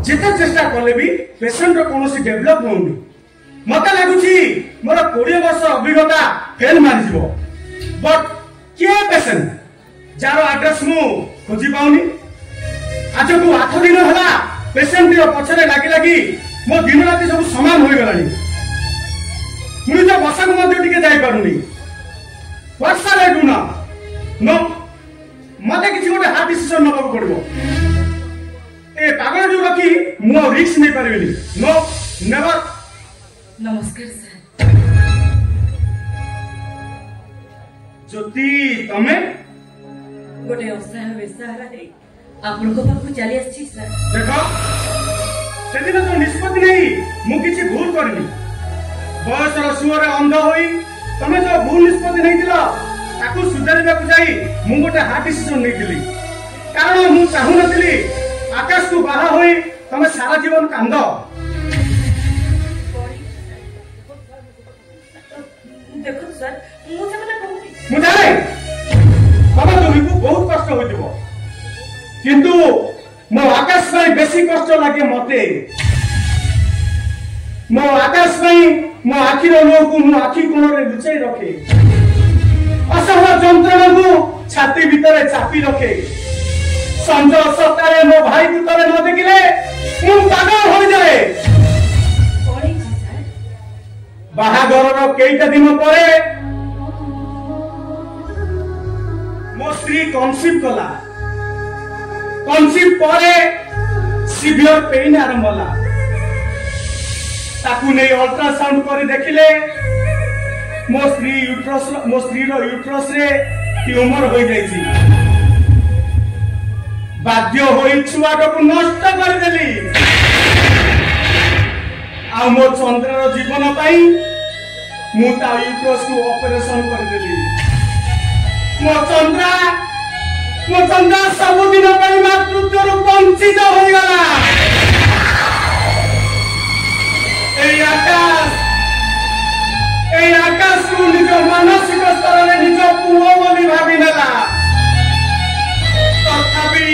जिते चेष्टा कले भी पेशेंट कौन डेभलप होनी मत लगुच मोर 20 वर्ष अभिज्ञता फेल मारी बट किए पेशेंट जार आड्रेस मु खोजी पाऊनी आज को 8 दिन है पेशेंट पछरे लगी लगी मो दिन राति सब समान हो गलानी मुझे बसा को मध्य टिके जाई पारुनी व्हाट्स आई डू नाउ नो मते किसी गोटे हार्ड डिसीजन नबा पड़ो ए पागल जो रखी मु रिस्क नहीं परबिनी नो नेवर नमस्कार सर ज्योति तमे गोटे असहाय बेसहारा रे आपन को पाखु चली आछि सर देखो सेदिन तो निष्पत्ति नहीं मु किछि भूल करनी बयसर सुअर अंध होई तमे जो भूल निष्पत्ति नहीं दिला ताकू सुधारिबा को जाई मु गोटे हार्ड डिसीजन नहीं दिली कारण मु चाहू नथिली आकाश को बाहा होई तमे सारा जीवन कांद देखो सर मु से मना कहूनी मु जाने बाबा तुमको बहुत कष्ट होइदिबो किंतु मो आकाश में बेसी कष्ट लागे मते मो आकाश में मो आखिर लोक मो आखि कोण रे लुचाई रखे असह जंत्रणा को छाती भीतर चापी रखे संज सतारे मो भाई को तले न देखिले मु पागल हो जाए बाहागर केईटा दिन परे मो स्त्री कन्सीव कला कन्सीव परे सिवियर पेन आरंभ होला ताकू नहीं अल्ट्रासाउंड कर देखिले मो स्त्री रो यूट्रस रे ट्यूमर हो जाइछि बाध्य होई छुआटा को नष्ट कर देली आ मो चंद्र रो जीवन पाई मु ता यूट्रस को ऑपरेशन कर देली मो चंद्रा सबुदिन मातृत्व रू वंचित हो गला आकाश को निज मानसिक स्तर में निज पुओ बोली भावी नेला तथापि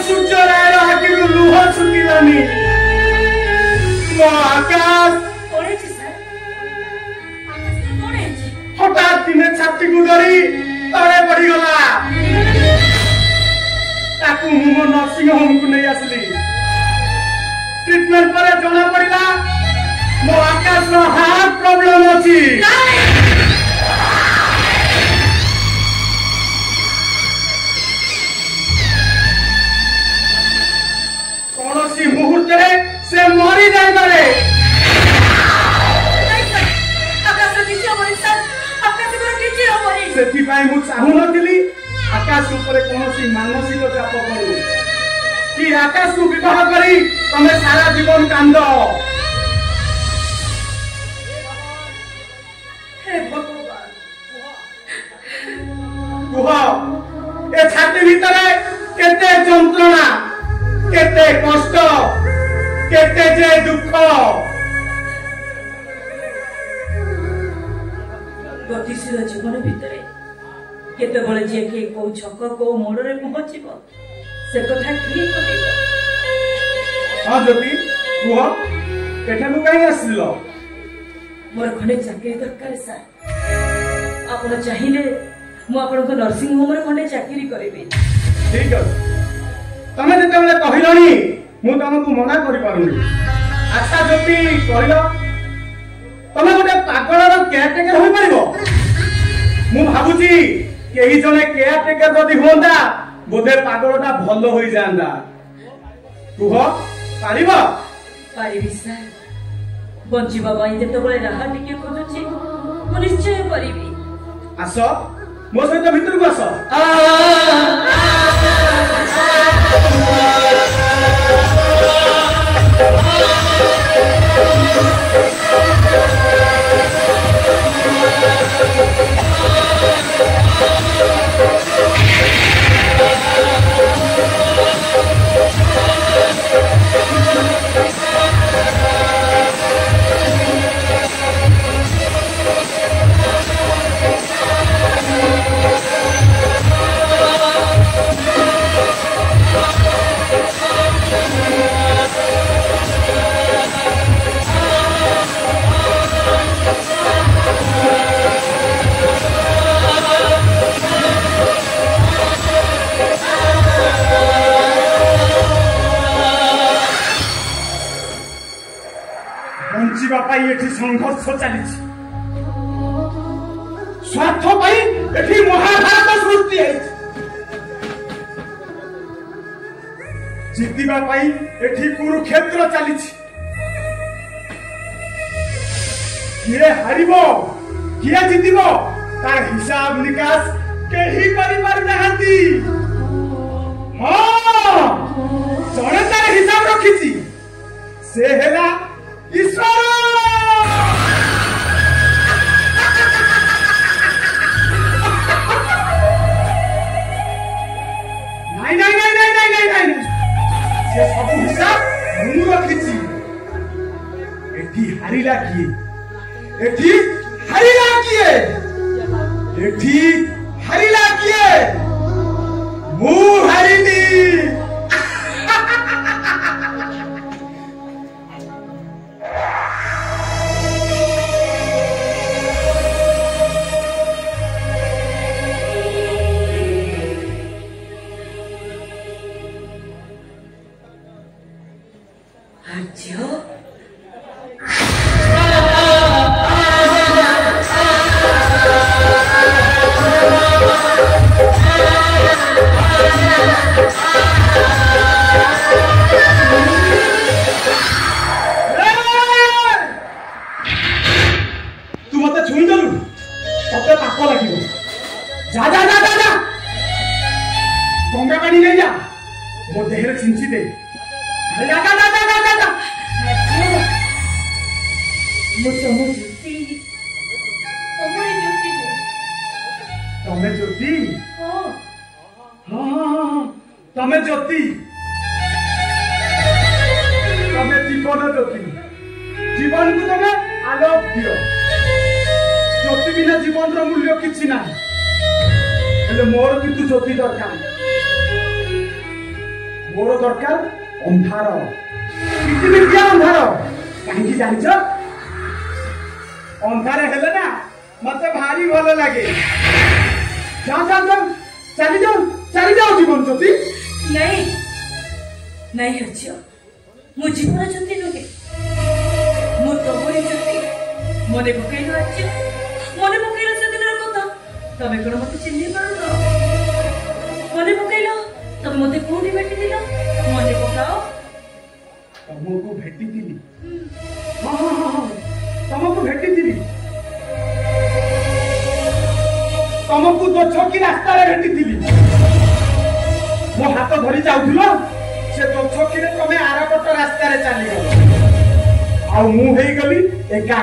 सूर्य रायर आखि लुह छुटिलानी मो आकाश हठात दिने छाती को धरी तले पड़गला ताकू मु नर्सिंग होम को नहीं आसली ट्रीटमेंट पर जना पड़िला मो आकाश नो हार्ट प्रॉब्लम अछि कौनसी मुहूर्त रे से मरी जाय पारे सेथिपाई मु चाहू नथिली आकाश ऊपर कौनसी मानसिक चाप करू कि आकाश को विवाह करी तमे सारा जीवन कांद हे भगवान कुह ए छाती भीतर केते जंत्रणा केते कष्ट केते जे दुख गतिशील जीवन भितर केतबले जे के को छक को मोड़रे पहुंचीब से कथा किए कहब हां ज्योति कुह एठानु काई आसिलो मोर खने चाकरी दरकार सर आपण चाहिए मु आपण को नर्सिंग होम रे खने चाकरी करबे ठीक है तमे जते बेले कहिलनी मु तुमको मना करि पारुनी अच्छा ज्योति कहिलो तमे गोटे पागलर केयरटेकर होई परिबो मु भाबुची केही जने केयरटेकर जदी होंदा बोधे पागलटा भलो होई जांदा कुह पारिबो पारिबी सर बंचिबा बाई जते बेले राहा टिके खोजुची मु निश्चय परिबी आसो मो सहित भीतर को आसो ପାଇଁ ଏଠି ସଂଘର୍ଷ ଚାଲିଛି, ସ୍ୱାର୍ଥ ପାଇଁ ଏଠି ମହାଭାରତ ସୃଷ୍ଟି ହେଇଛି, ଜିତିବା ପାଇଁ ଏଠି କୁରୁକ୍ଷେତ୍ର ଚାଲିଛି। କିଏ ହାରିବ କିଏ ଜିତିବ ତାର ହିସାବ ନିକାଶ କେହି କରିପାରୁନାହାନ୍ତି। ହଁ, ଜଣେ ତାର ହିସାବ ରଖିଛି, ସେ ହେଲା ଈଶ୍ୱର। ନାଇଁ ନାଇଁ ନାଇଁ ନାଇଁ ନାଇଁ ନାଇଁ ନାଇଁ, ସେ ସବୁ ହିସାବ ମୁଁ ରଖିଛି। ଏଠି ହାରିଲା କିଏ? ଏଠି ହାରିଲା କିଏ? ଏଠି ହାରିଲା କିଏ? ମୁଁ ହାରିନି। मोर दरकार अंधार पृथ्वी क्या अंधार कहीं जानिछ अंधार हेले ना मते भारी भल लगे जा जा जा चली जाओ जीवन ज्योति नहीं नहीं हजियो मु जीवन ज्योति नुहे मु तमरी ज्योति मने पकैलो हजियो मने पकैलो से दिन कथा तमे कोन मते चिन्हि पारो मने पकैलो तब मते कोठी भेटी दिलो मने पकाओ तुमको भेटी दिली हां हां हां तुमको भेटी दिली तुमको दो छकी रास्ता रे भेटी दिली मो हाथ धरी जाउथलो से दो छकी रे तमे आरापट रास्ता रे चली गलो आ मु हेई गली एका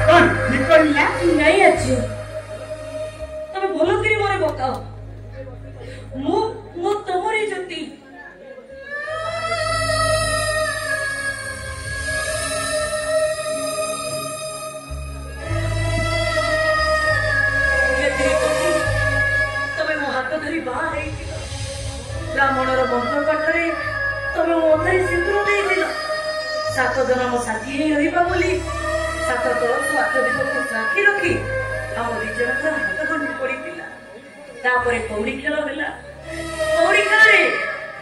कौन ठीक करिला नहीं अच्छी तमे भलो करी मोरे बकाओ मु तमरी ज्योति तमे मो हाथ धरी बाहर है ब्राह्मणर बंधु पाखरे तमे मो धरी सिंदूर दे दिलो सात जन मो साथी हे रहिबा बोली सात दस आठ दिन को साथी रखी हम रिजन पर हाथ गंढी पड़ी पिला तापरे कौड़ी खेल होला कौड़ी खेल रे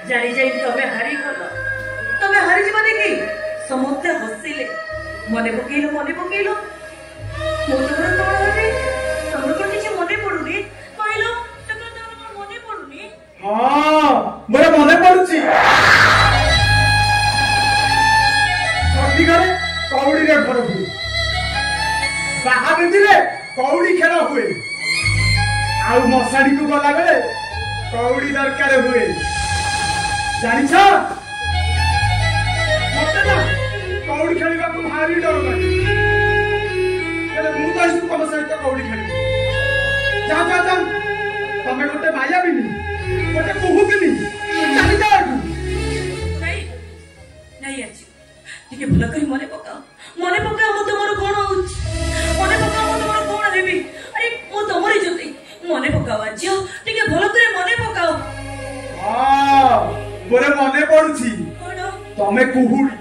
जारी जाई तमे हारी गलो तमे हारी जिबा देखी समस्त हसिले मने पकेइलो मो तोर कोन होते तमरो कोन किछ मने पडुनी कहलो तमरो तमरो मने पडुनी हां मोरे मने पडुची सठी घरे कौड़ी रे घर हुए बाहा बेदिले कौड़ी खेल हुए आउ मशाड़ी को गला बेले कौड़ी दरकार हुए जानिछ मते ना कौड़ी खेलिबा को भारी डर लागे एले मु तो इसु तम सहित कौड़ी खेली जा जा जा तमे गोटे माया बिनी गोटे कुहुकिनी चली जा नहीं नहीं अछि ठीक है भला करी मने पका मो तमरो कोन होछ मने पका मो तमरो कोन हेबी अरे मो तमरी जति मने पकावा जियो ठीक है भला करे मने पकाओ हां मोरे मने पडुची कोन तमे कुहुडी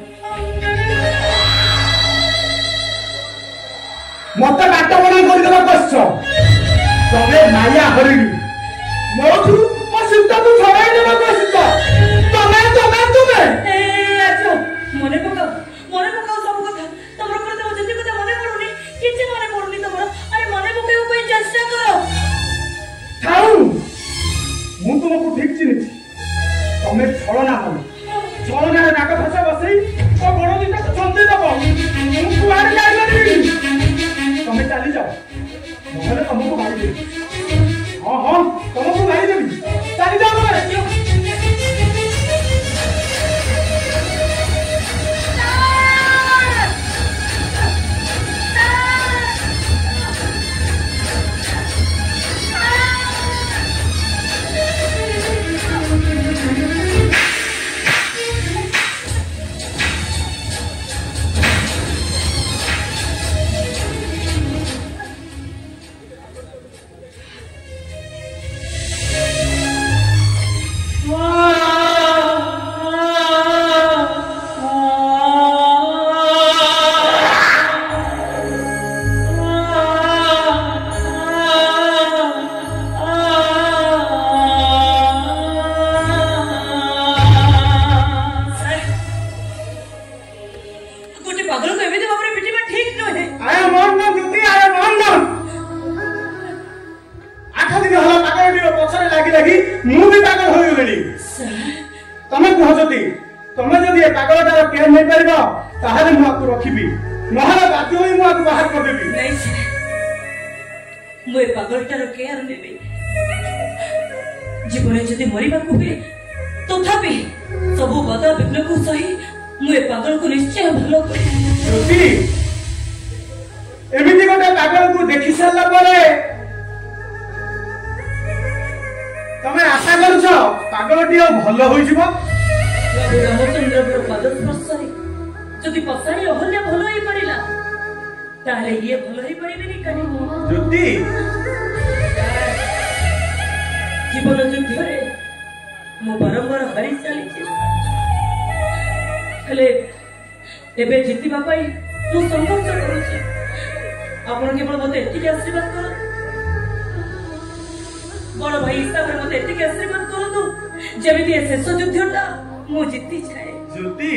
मते बाट बना कर देबा कष्ट तमे माया हरिनी मोथु मो सीता तू छड़ाई देबा कष्ट तमे ए आजो छलना हम छलना नाक फसा बसई तो गोड़ दिटा तो चंदे दबो मु कुआरे जाई तमे चली जाओ नहले तुमको मारी देबी हां हां तुमको मारी देबी चली जाओ तमे जीवन जदि मरवा हुए तथापि सबू बाधा विघ्न को सही मुझे पागल को निश्चय भलो ज्योति एमिति गोटे पागल को देखि सारला परे तमे आशा करूछ पागलटी भलो होई जिवो प्रभु रामचंद्र पाद स्पर्श जदि पसाई अहल्या भलो ही पड़िला ताले ये भलो ही पड़िबेनी कनी ज्योति जीवन युद्ध मु बारंबार हारी चली एबे जीतिबा पाई मु संघर्ष करूची आपण केवल मते एतिक आशीर्वाद करो बड़ भाई हिसाब रे मते एतिक आशीर्वाद करो जेमिति शेष युद्धटा मु जीति जाए ज्योति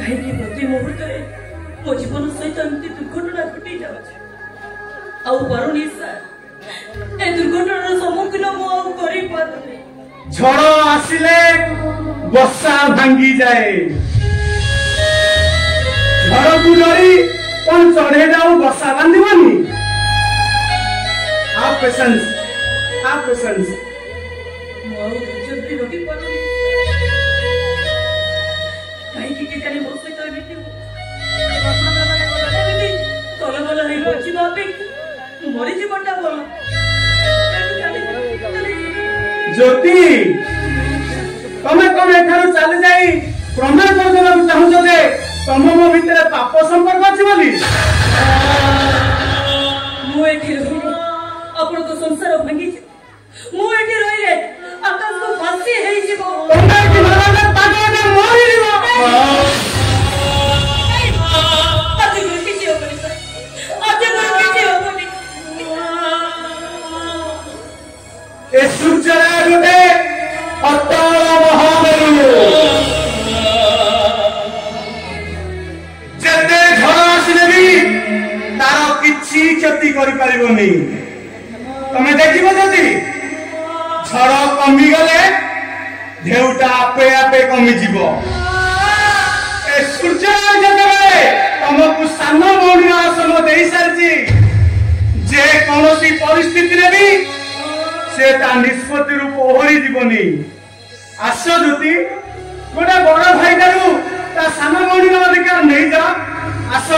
कहीं प्रति मुहूर्त मो जीवन सहित एमती दुर्घटना घटी जाऊँ आउ पारुनी सर ए दुर्घटनार सम्मुखीन झड़ आसिले बसा भांगी जाए झड़ को डरी कौन चढ़े जाऊ बसा बांधवानी आप पेशेंस ज्योति तमें कौन एठारु चली जाई प्रमाण कर देना चाहूछ जे तम मो भितर पाप संपर्क अछि बोली मु एठी रही अपन को संसार भांगी मु एठी रहिले आकाश को फांसी हेई जीवो तमे कि मारले पागल ने मरि जीवो अति गुरु किछि होबनी ए सूर्यरा गोटे अतल महामेरु जेते झड़ आसिले भी तार किछि क्षति करि परिबोनी तमे देखिबो जदी झड़ कमी गले ढेउटा आपे आपे कमी जीवो ए सूर्यरा जते तमकु सान बौणी आसन देई सारची जे कोनोसी परिस्थिति रे भी से ता निष्पत्ति रूप ओहरी जीवनी आस ज्योति गोटे बड़ भाई ता सान भौणी अधिकार नहीं जा आस